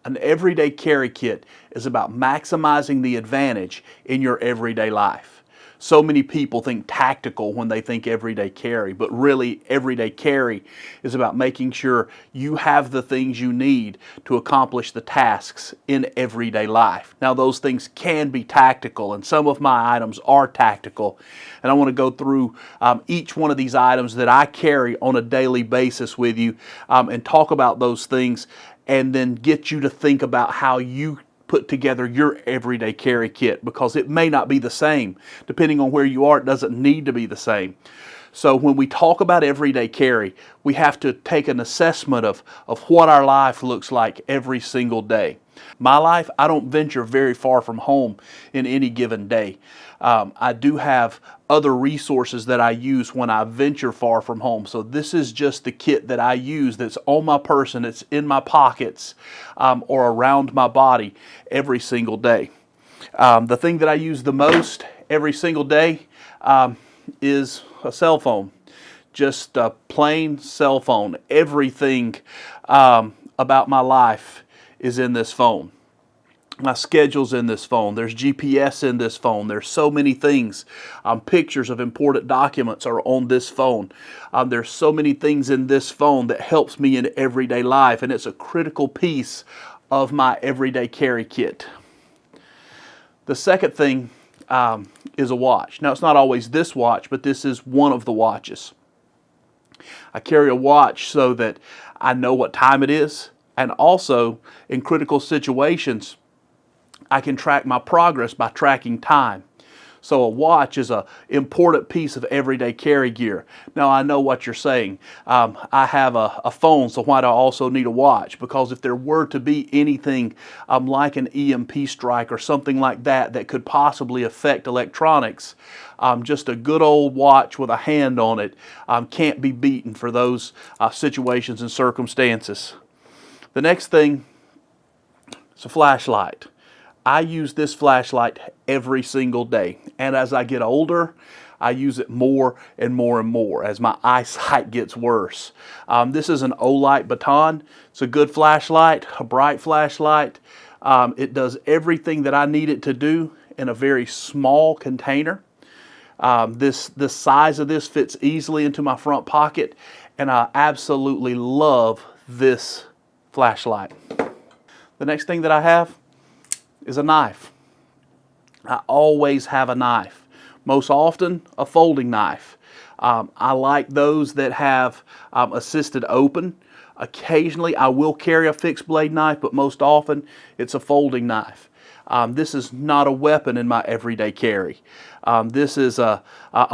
An everyday carry kit is about maximizing the advantage in your everyday life. So many people think tactical when they think everyday carry, but really everyday carry is about making sure you have the things you need to accomplish the tasks in everyday life. Now those things can be tactical, and some of my items are tactical, and I want to go through each one of these items that I carry on a daily basis with you and talk about those things, and then get you to think about how you put together your everyday carry kit, because it may not be the same. Depending on where you are, it doesn't need to be the same. So when we talk about everyday carry, we have to take an assessment of what our life looks like every single day. My life, I don't venture very far from home in any given day. I do have other resources that I use when I venture far from home. So this is just the kit that I use that's on my person, it's in my pockets or around my body every single day. The thing that I use the most every single day is a cell phone. Just a plain cell phone. Everything about my life is in this phone. My schedule's in this phone. There's GPS in this phone. There's so many things. Pictures of important documents are on this phone. There's so many things in this phone that helps me in everyday life, and it's a critical piece of my everyday carry kit. The second thing is a watch. Now, it's not always this watch, but this is one of the watches. I carry a watch so that I know what time it is, and also in critical situations, I can track my progress by tracking time. So a watch is an important piece of everyday carry gear. Now I know what you're saying. I have a phone, so why do I also need a watch? Because if there were to be anything like an EMP strike or something like that that could possibly affect electronics, just a good old watch with a hand on it can't be beaten for those situations and circumstances. The next thing is a flashlight. I use this flashlight every single day, and as I get older, I use it more and more and more as my eyesight gets worse. This is an Olight baton. It's a good flashlight, a bright flashlight. It does everything that I need it to do in a very small container. The size of this fits easily into my front pocket, and I absolutely love this flashlight. The next thing that I have is a knife. I always have a knife. Most often, a folding knife. I like those that have assisted open. Occasionally, I will carry a fixed blade knife, but most often, it's a folding knife. This is not a weapon in my everyday carry. This is a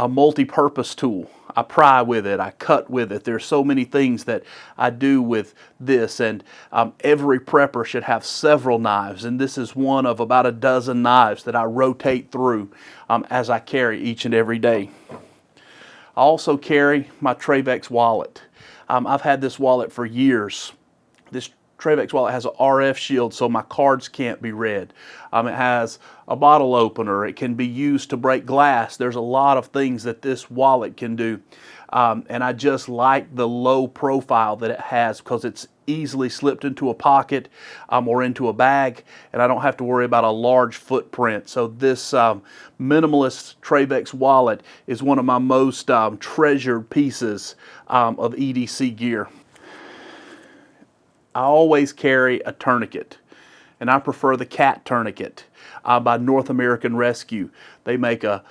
multi-purpose tool. I pry with it, I cut with it. There's so many things that I do with this, and every prepper should have several knives, and this is one of about a dozen knives that I rotate through as I carry each and every day. I also carry my Travex wallet. I've had this wallet for years. This Travex wallet has an RF shield so my cards can't be read. It has a bottle opener. It can be used to break glass. There's a lot of things that this wallet can do. And I just like the low profile that it has because it's easily slipped into a pocket or into a bag, and I don't have to worry about a large footprint. So this minimalist Travex wallet is one of my most treasured pieces of EDC gear. I always carry a tourniquet, and I prefer the cat tourniquet by North American Rescue. They make a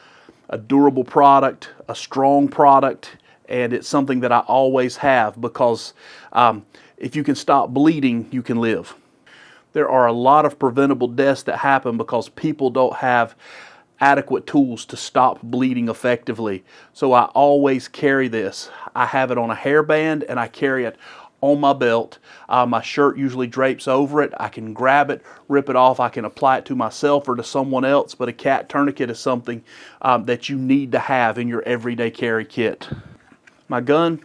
durable product, a strong product, and it's something that I always have because if you can stop bleeding, you can live. There are a lot of preventable deaths that happen because people don't have adequate tools to stop bleeding effectively. So I always carry this. I have it on a hairband and I carry it on my belt. My shirt usually drapes over it. I can grab it, rip it off. I can apply it to myself or to someone else, but a cat tourniquet is something that you need to have in your everyday carry kit. My gun,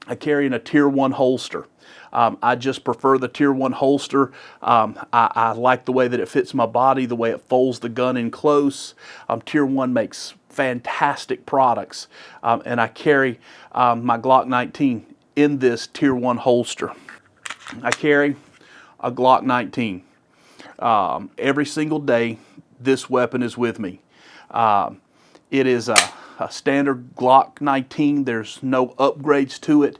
I carry in a Tier 1 holster. I just prefer the Tier 1 holster. I like the way that it fits my body, the way it folds the gun in close. Tier 1 makes fantastic products, and I carry my Glock 19 in this Tier 1 holster. I carry a Glock 19. Every single day, this weapon is with me. It is a standard Glock 19. There's no upgrades to it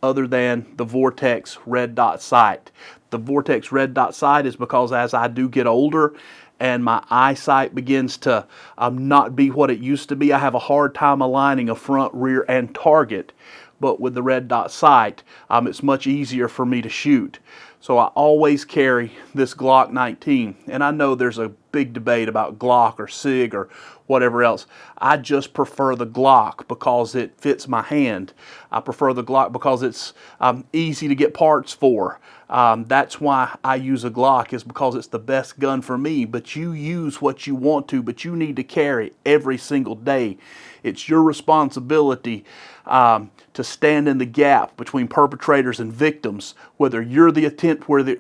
other than the Vortex red dot sight. The Vortex red dot sight is because as I do get older and my eyesight begins to not be what it used to be, I have a hard time aligning a front, rear, and target. But with the red dot sight, it's much easier for me to shoot. So I always carry this Glock 19. And I know there's a big debate about Glock or SIG or whatever else. I just prefer the Glock because it fits my hand. I prefer the Glock because it's easy to get parts for. That's why I use a Glock, is because it's the best gun for me. But you use what you want to, but you need to carry every single day. It's your responsibility to stand in the gap between perpetrators and victims, whether you're the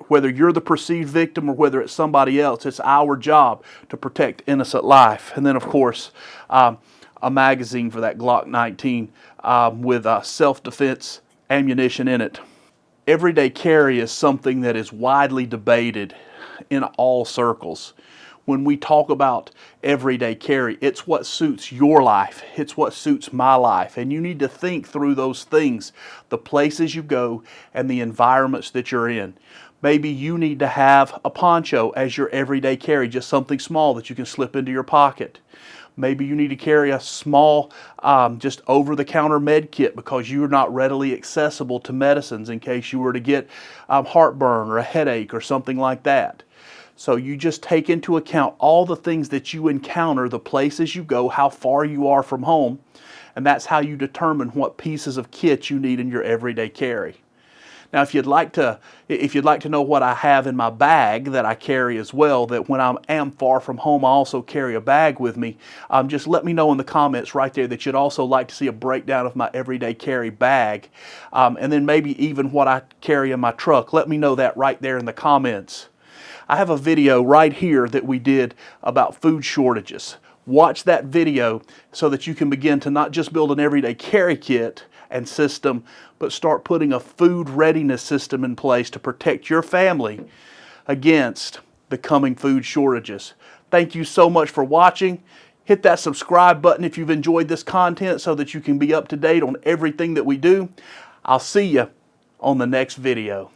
whether you're the perceived victim or whether it's somebody else. It's our job to protect innocent life. And then, of course, a magazine for that Glock 19 with self-defense ammunition in it. Everyday carry is something that is widely debated in all circles. When we talk about everyday carry, it's what suits your life. It's what suits my life. And you need to think through those things, the places you go and the environments that you're in. Maybe you need to have a poncho as your everyday carry, just something small that you can slip into your pocket. Maybe you need to carry a small, just over-the-counter med kit because you're not readily accessible to medicines in case you were to get heartburn or a headache or something like that. So you just take into account all the things that you encounter, the places you go, how far you are from home, and that's how you determine what pieces of kit you need in your everyday carry. Now, if you'd like to know what I have in my bag that I carry as well, that when I am far from home, I also carry a bag with me, just let me know in the comments right there that you'd also like to see a breakdown of my everyday carry bag, and then maybe even what I carry in my truck. Let me know that right there in the comments. I have a video right here that we did about food shortages. Watch that video so that you can begin to not just build an everyday carry kit and system, but start putting a food readiness system in place to protect your family against the coming food shortages. Thank you so much for watching. Hit that subscribe button if you've enjoyed this content so that you can be up to date on everything that we do. I'll see you on the next video.